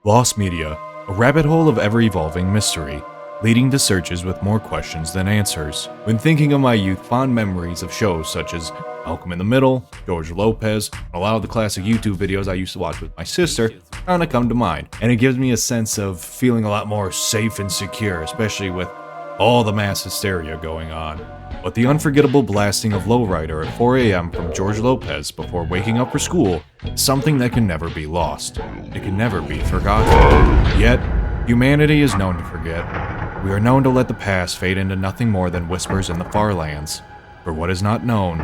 Lost media, a rabbit hole of ever-evolving mystery, leading to searches with more questions than answers. When thinking of my youth, fond memories of shows such as Malcolm in the Middle, George Lopez, and a lot of the classic YouTube videos I used to watch with my sister kind of come to mind. And it gives me a sense of feeling a lot more safe and secure, especially with all the mass hysteria going on. But the unforgettable blasting of Lowrider at 4 a.m. from George Lopez before waking up for school is something that can never be lost. It can never be forgotten. Yet, humanity is known to forget. We are known to let the past fade into nothing more than whispers in the far lands. For what is not known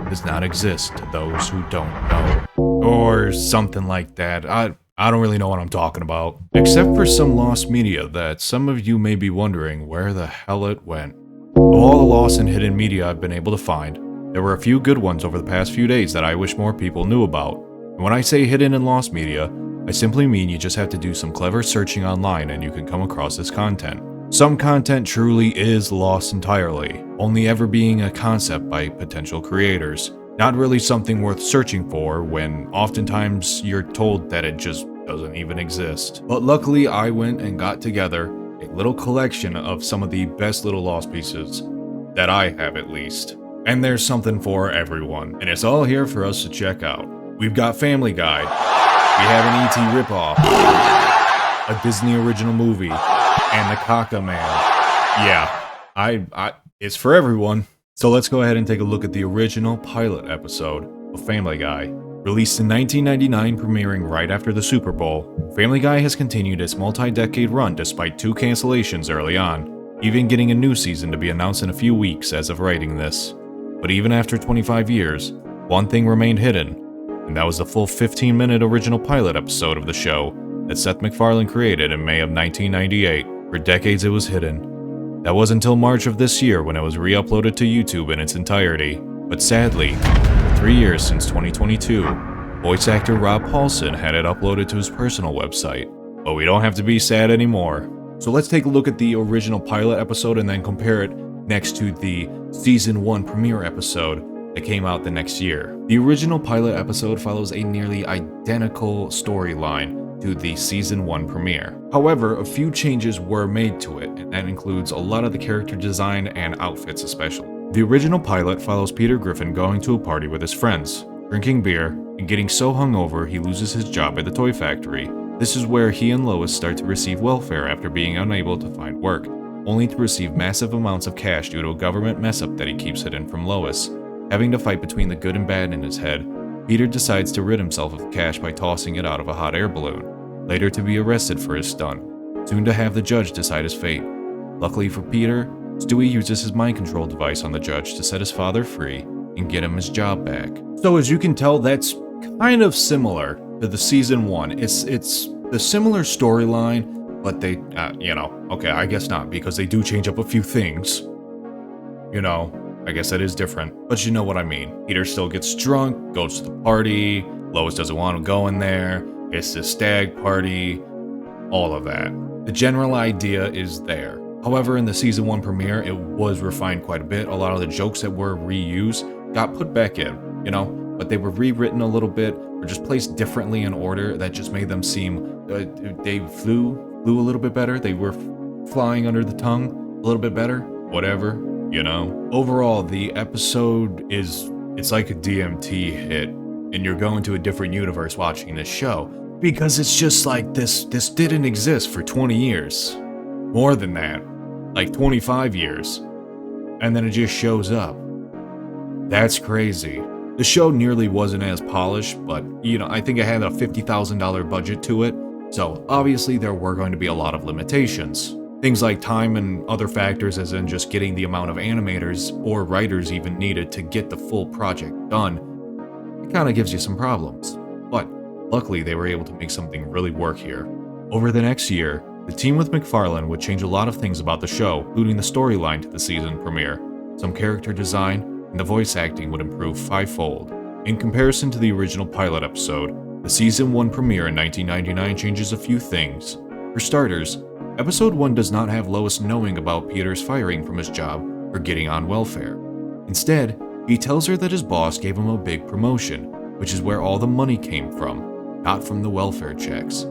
does not exist to those who don't know. Or something like that. I don't really know what I'm talking about. Except for some lost media that some of you may be wondering where the hell it went. Of all the lost and hidden media I've been able to find, there were a few good ones over the past few days that I wish more people knew about. And when I say hidden and lost media, I simply mean you just have to do some clever searching online and you can come across this content. Some content truly is lost entirely, only ever being a concept by potential creators. Not really something worth searching for when oftentimes you're told that it just doesn't even exist. But luckily I went and got together a little collection of some of the best little lost pieces, that I have at least. And there's something for everyone, and it's all here for us to check out. We've got Family Guy, we have an E.T. ripoff, a Disney original movie, and the Caca Man. Yeah, it's for everyone. So let's go ahead and take a look at the original pilot episode of Family Guy. Released in 1999, premiering right after the Super Bowl, Family Guy has continued its multi-decade run despite 2 cancellations early on, even getting a new season to be announced in a few weeks as of writing this. But even after 25 years, one thing remained hidden, and that was the full 15-minute original pilot episode of the show that Seth MacFarlane created in May of 1998. For decades it was hidden. That was until March of this year when it was re-uploaded to YouTube in its entirety. But sadly, 3 years since 2022, voice actor Rob Paulsen had it uploaded to his personal website. But we don't have to be sad anymore. So let's take a look at the original pilot episode and then compare it next to the Season 1 premiere episode that came out the next year. The original pilot episode follows a nearly identical storyline to the Season 1 premiere. However, a few changes were made to it, and that includes a lot of the character design and outfits especially. The original pilot follows Peter Griffin going to a party with his friends, drinking beer, and getting so hungover he loses his job at the toy factory. This is where he and Lois start to receive welfare after being unable to find work, only to receive massive amounts of cash due to a government mess-up that he keeps hidden from Lois. Having to fight between the good and bad in his head, Peter decides to rid himself of the cash by tossing it out of a hot air balloon, later to be arrested for his stunt, soon to have the judge decide his fate. Luckily for Peter, Stewie uses his mind control device on the judge to set his father free and get him his job back. So as you can tell, that's kind of similar to the Season 1. It's the similar storyline, but they, okay, I guess not, because they do change up a few things. I guess that is different, but you know what I mean. Peter still gets drunk, goes to the party, Lois doesn't want to go in there, it's the stag party, all of that. The general idea is there. However, in the Season 1 premiere, it was refined quite a bit. A lot of the jokes that were reused got put back in, but they were rewritten a little bit, or just placed differently in order that just made them seem, they flew a little bit better, they were flying under the tongue a little bit better, whatever. Overall, the episode it's like a DMT hit, and you're going to a different universe watching this show, because it's just like this didn't exist for 20 years. More than that, like 25 years, and then it just shows up. That's crazy. The show nearly wasn't as polished, but, I think it had a $50,000 budget to it, so obviously there were going to be a lot of limitations. Things like time and other factors, as in just getting the amount of animators or writers even needed to get the full project done, it kind of gives you some problems. But luckily they were able to make something really work here. Over the next year, the team with MacFarlane would change a lot of things about the show, including the storyline to the season premiere. Some character design, and the voice acting would improve 5-fold. In comparison to the original pilot episode, the Season 1 premiere in 1999 changes a few things. For starters, Episode 1 does not have Lois knowing about Peter's firing from his job or getting on welfare. Instead, he tells her that his boss gave him a big promotion, which is where all the money came from, not from the welfare checks.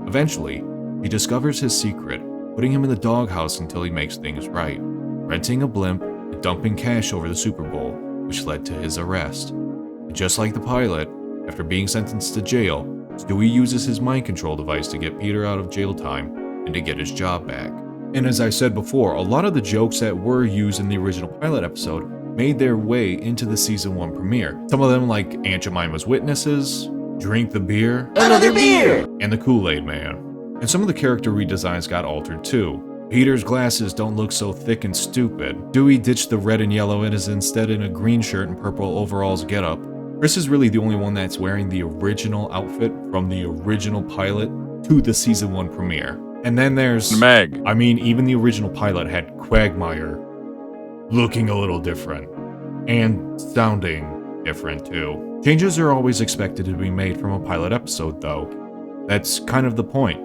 Eventually, he discovers his secret, putting him in the doghouse until he makes things right, renting a blimp and dumping cash over the Super Bowl, which led to his arrest. And just like the pilot, after being sentenced to jail, Stewie uses his mind control device to get Peter out of jail time and to get his job back. And as I said before, a lot of the jokes that were used in the original pilot episode made their way into the season 1 premiere. Some of them like Aunt Jemima's witnesses, drink the beer, Another beer! and the Kool-Aid Man. And some of the character redesigns got altered too. Peter's glasses don't look so thick and stupid. Dewey ditched the red and yellow and is instead in a green shirt and purple overalls getup. Chris is really the only one that's wearing the original outfit from the original pilot to the season 1 premiere. And then there's Meg. I mean, even the original pilot had Quagmire looking a little different and sounding different too. Changes are always expected to be made from a pilot episode though. That's kind of the point.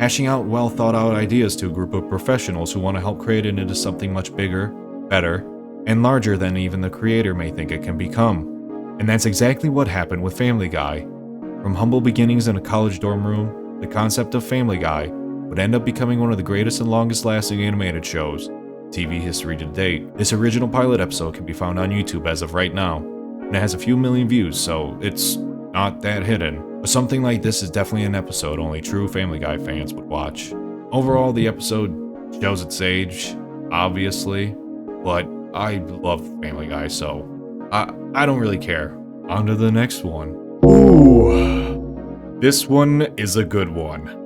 Hashing out well thought out ideas to a group of professionals who want to help create it into something much bigger, better, and larger than even the creator may think it can become. And that's exactly what happened with Family Guy. From humble beginnings in a college dorm room, the concept of Family Guy would end up becoming one of the greatest and longest lasting animated shows in TV history to date. This original pilot episode can be found on YouTube as of right now, and it has a few million views, so it's not that hidden. But something like this is definitely an episode only true Family Guy fans would watch. Overall, the episode shows its age, obviously, but I love Family Guy, so I don't really care. On to the next one. Ooh, this one is a good one.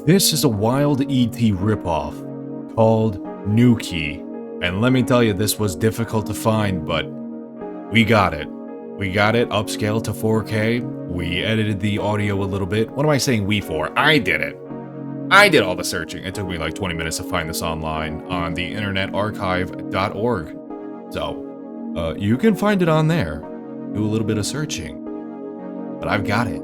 This is a wild E.T. ripoff called Nuki, and let me tell you, this was difficult to find, but we got it. We got it upscaled to 4K. We edited the audio a little bit. What am I saying we for? I did it. I did all the searching. It took me like 20 minutes to find this online on the internetarchive.org. So, you can find it on there. Do a little bit of searching. But I've got it.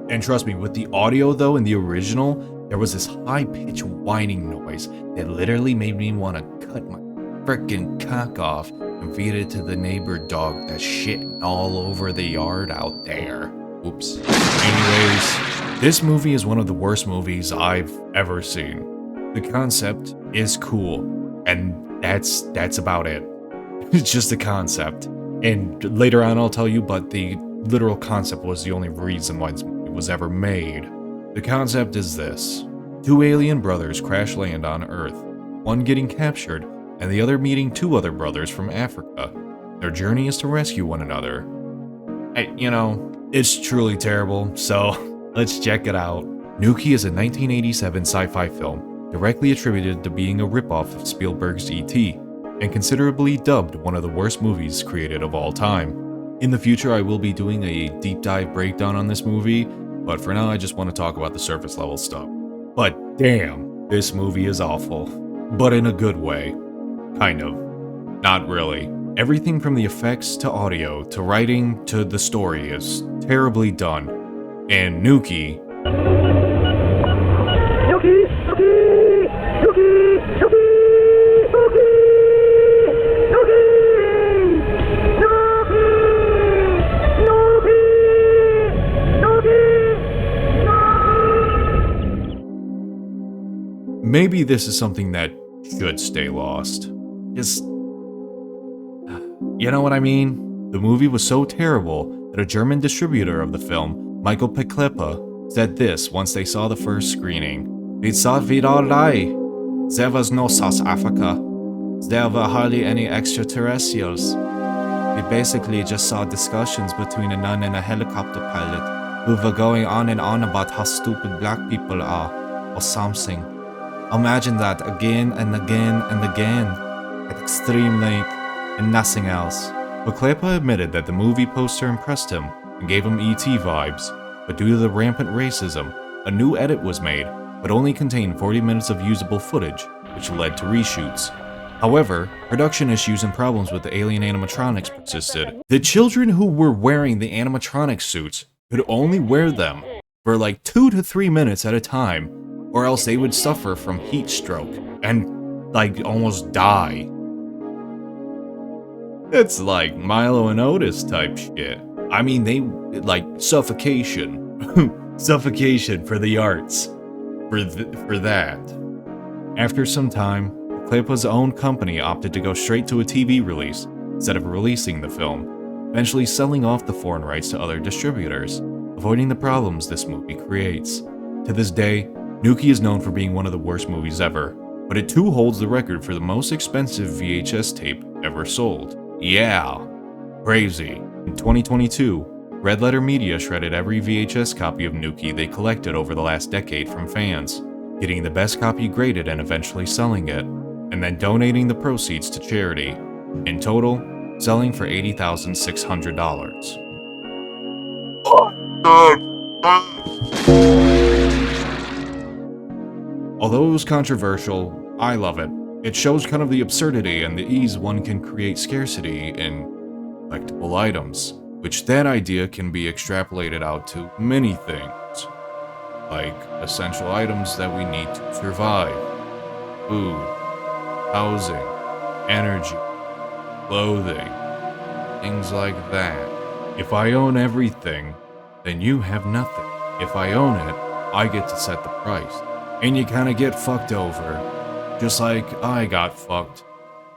And trust me, with the audio though, in the original, there was this high-pitched whining noise that literally made me want to cut my frickin' cock off and feed it to the neighbor dog that's shitting all over the yard out there. Oops. Anyways, this movie is one of the worst movies I've ever seen. The concept is cool, and that's about it. It's just a concept. And later on I'll tell you, but the literal concept was the only reason why this movie was ever made. The concept is this. 2 alien brothers crash land on Earth, one getting captured, and the other meeting 2 other brothers from Africa. Their journey is to rescue one another. It's truly terrible, so let's check it out. Nuki is a 1987 sci-fi film, directly attributed to being a ripoff of Spielberg's E.T., and considerably dubbed one of the worst movies created of all time. In the future, I will be doing a deep dive breakdown on this movie, but for now I just want to talk about the surface level stuff. But damn, this movie is awful. But in a good way. Kind of. Not really. Everything from the effects to audio to writing to the story is terribly done. And Nuki... Maybe this is something that should stay lost. Just... You know what I mean? The movie was so terrible that a German distributor of the film, Michael Peklepa, said this once they saw the first screening. "We thought we'd all die. There was no South Africa. There were hardly any extraterrestrials. We basically just saw discussions between a nun and a helicopter pilot who were going on and on about how stupid black people are, or something. Imagine that again and again and again, at extreme length, and nothing else." Peklepa admitted that the movie poster impressed him and gave him E.T. vibes, but due to the rampant racism, a new edit was made, but only contained 40 minutes of usable footage, which led to reshoots. However, production issues and problems with the alien animatronics persisted. The children who were wearing the animatronic suits could only wear them for like 2 to 3 minutes at a time, or else they would suffer from heat stroke and like almost die. It's like Milo and Otis type shit. I mean, they like suffocation. Suffocation for the arts. for that. After some time, Clapa's own company opted to go straight to a TV release instead of releasing the film, eventually selling off the foreign rights to other distributors, avoiding the problems this movie creates. To this day, Nuki is known for being one of the worst movies ever, but it too holds the record for the most expensive VHS tape ever sold. Yeah, crazy. In 2022, Red Letter Media shredded every VHS copy of Nuki they collected over the last decade from fans, getting the best copy graded and eventually selling it, and then donating the proceeds to charity. In total, selling for $80,600. Although it was controversial, I love it. It shows kind of the absurdity and the ease one can create scarcity in collectible items, which that idea can be extrapolated out to many things, like essential items that we need to survive, food, housing, energy, clothing, things like that. If I own everything, then you have nothing. If I own it, I get to set the price. And you kinda get fucked over, just like I got fucked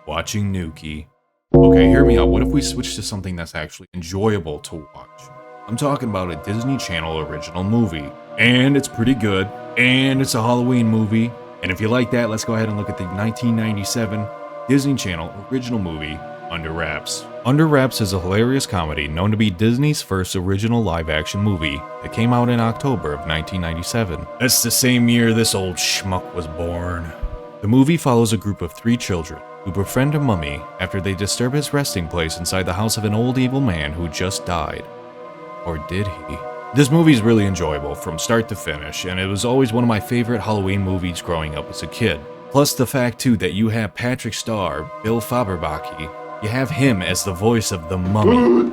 watching Nuki. Okay, hear me out. What if we switch to something that's actually enjoyable to watch? I'm talking about a Disney Channel original movie. And it's pretty good. And it's a Halloween movie. And if you like that, let's go ahead and look at the 1997 Disney Channel original movie, Under Wraps. Under Wraps is a hilarious comedy known to be Disney's first original live-action movie that came out in October of 1997. That's the same year this old schmuck was born. The movie follows a group of 3 children who befriend a mummy after they disturb his resting place inside the house of an old evil man who just died. Or did he? This movie is really enjoyable from start to finish, and it was always one of my favorite Halloween movies growing up as a kid. Plus the fact too that you have Patrick Starr, Bill Faberbaki, you have him as the voice of the mummy.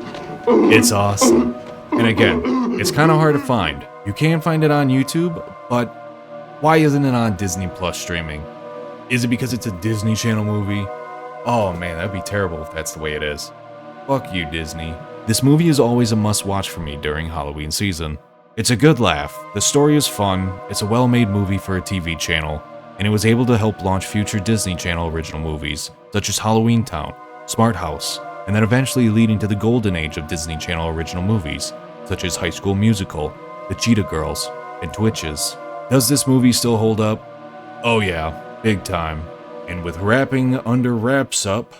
It's awesome. And again, it's kind of hard to find. You can find it on YouTube, but why isn't it on Disney Plus streaming? Is it because it's a Disney Channel movie? Oh man, that'd be terrible if that's the way it is. Fuck you, Disney. This movie is always a must-watch for me during Halloween season. It's a good laugh, the story is fun, it's a well-made movie for a TV channel, and it was able to help launch future Disney Channel original movies, such as Halloween Town, Smart House, and then eventually leading to the golden age of Disney Channel original movies, such as High School Musical, The Cheetah Girls, and Twitches. Does this movie still hold up? Oh yeah, big time. And with wrapping Under Wraps up,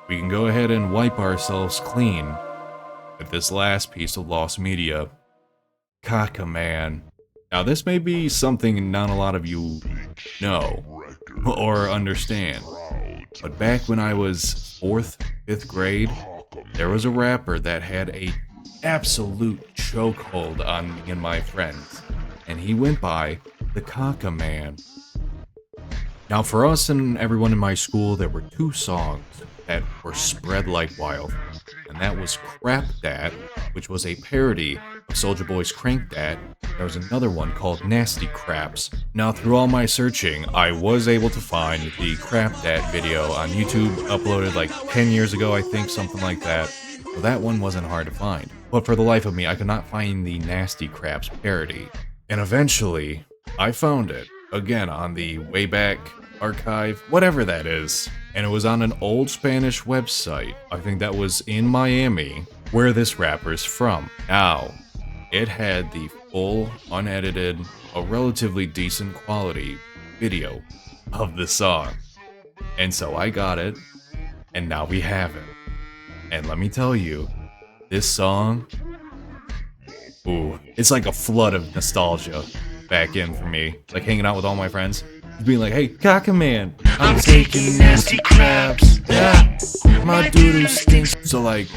we can go ahead and wipe ourselves clean with this last piece of lost media, Cockaman. Now this may be something not a lot of you know or understand, but back when I was 4th, 5th grade, there was a rapper that had a absolute chokehold on me and my friends, and he went by the Cockaman. Now for us and everyone in my school, there were 2 songs that were spread like wildfire, and that was Crap Dat, which was a parody of Soulja Boy's Crank Dat. There was another one called Nasty Craps. Now through all my searching, I was able to find the Crap Dat video on YouTube, uploaded like 10 years ago, I think, something like that. So that one wasn't hard to find. But for the life of me, I could not find the Nasty Craps parody. And eventually, I found it, again on the Wayback Archive, whatever that is. And it was on an old Spanish website, I think that was in Miami, where this rapper's from. Now, it had the full, unedited, a relatively decent quality video of the song. And so I got it, and now we have it. And let me tell you, this song, ooh, it's like a flood of nostalgia back in for me. Like hanging out with all my friends, being like, hey, Cockaman, I'm taking nasty craps, yeah, my doo-doo stinks. So like,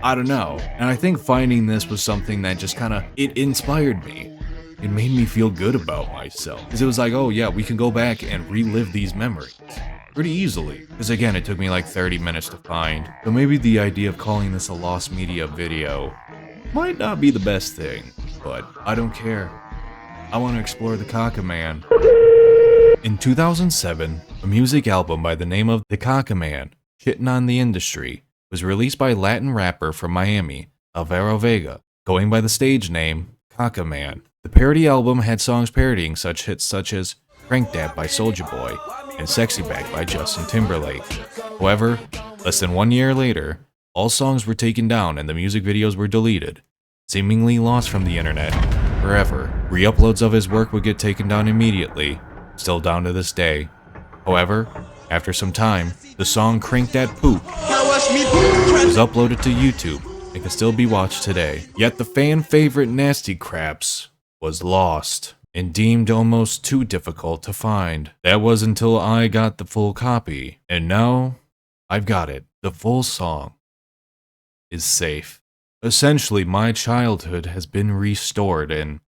I don't know. And I think finding this was something that just kind of, it inspired me. It made me feel good about myself. Because it was like, oh yeah, we can go back and relive these memories pretty easily. Because again, it took me like 30 minutes to find. So maybe the idea of calling this a lost media video might not be the best thing, but I don't care. I want to explore the Cockaman. In 2007, a music album by the name of The Cockaman, Shittin' on the Industry, was released by Latin rapper from Miami, Alvaro Vega, going by the stage name Cockaman. The parody album had songs parodying such hits such as Crank That by Soulja Boy and Sexy Back by Justin Timberlake. However, less than 1 year later, all songs were taken down and the music videos were deleted, seemingly lost from the internet forever. Re-uploads of his work would get taken down immediately, still down to this day. However, after some time, the song Crank That Poop was uploaded to YouTube and can still be watched today. Yet the fan favorite Nasty Craps was lost and deemed almost too difficult to find. That was until I got the full copy, and now I've got it. The full song is safe. Essentially, my childhood has been restored in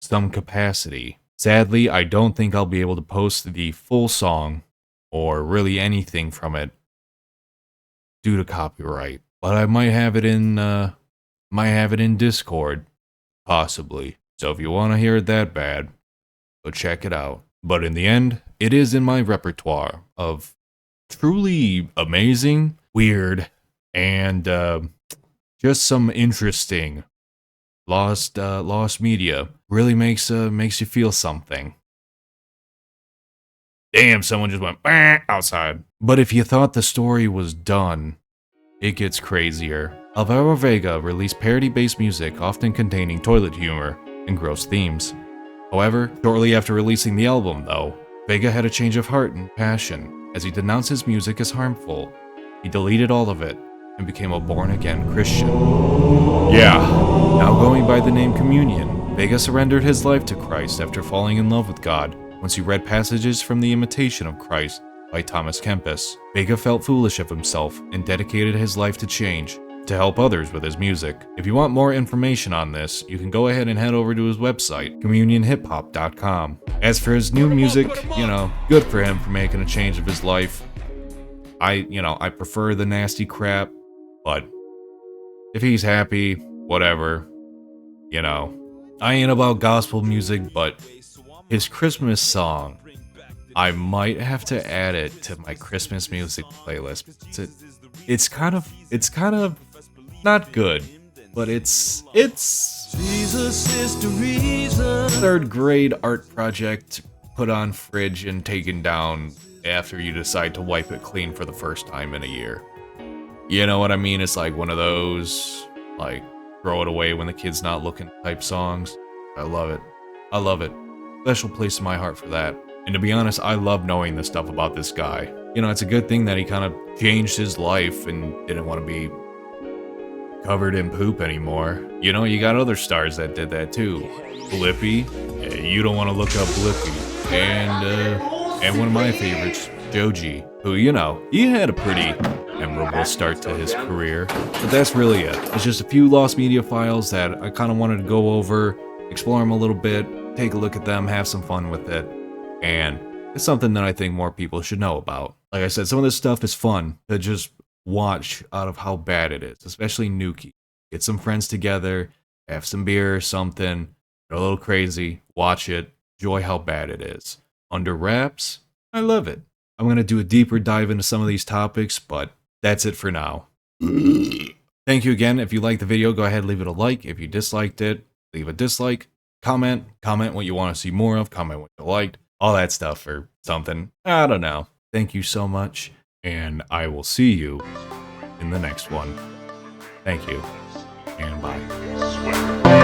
some capacity. Sadly, I don't think I'll be able to post the full song or really anything from it due to copyright, but I might have it in Discord, possibly. So if you want to hear it that bad, go check it out. But in the end, it is in my repertoire of truly amazing, weird, and just some interesting lost media. Really makes you feel something. Damn, someone just went bah! Outside. But if you thought the story was done, it gets crazier. Alvaro Vega released parody-based music often containing toilet humor and gross themes. However, shortly after releasing the album, though, Vega had a change of heart and passion as he denounced his music as harmful. He deleted all of it and became a born-again Christian. Yeah, now going by the name Communion, Vega surrendered his life to Christ after falling in love with God once he read passages from The Imitation of Christ by Thomas Kempis. Vega felt foolish of himself and dedicated his life to change, to help others with his music. If you want more information on this, you can go ahead and head over to his website, communionhiphop.com. As for his new music, good for him for making a change of his life. I prefer the nasty crap, but if he's happy, whatever. I ain't about gospel music, but his Christmas song, I might have to add it to my Christmas music playlist. It's kind of not good, but it's Jesus is the reason. Third grade art project put on fridge and taken down after you decide to wipe it clean for the first time in a year. You know what I mean? It's like one of those, like, throw it away when the kid's not looking type songs. I love it. I love it. Special place in my heart for that. And to be honest, I love knowing this stuff about this guy. It's a good thing that he kind of changed his life and didn't want to be covered in poop anymore. You got other stars that did that too. Blippi. You don't want to look up Blippi. And one of my favorites, Joji, who, he had a pretty memorable start to his career. But that's really it. It's just a few lost media files that I kind of wanted to go over, explore them a little bit, take a look at them, have some fun with it, and it's something that I think more people should know about. Like I said, some of this stuff is fun to just watch out of how bad it is, especially Nuki. Get some friends together, have some beer or something, get a little crazy, watch it, enjoy how bad it is. Under wraps, I love it. I'm going to do a deeper dive into some of these topics, but that's it for now. Thank you again. If you liked the video, go ahead and leave it a like. If you disliked it, leave a dislike. Comment what you want to see more of, comment what you liked, all that stuff or something. I don't know. Thank you so much, and I will see you in the next one. Thank you, and bye.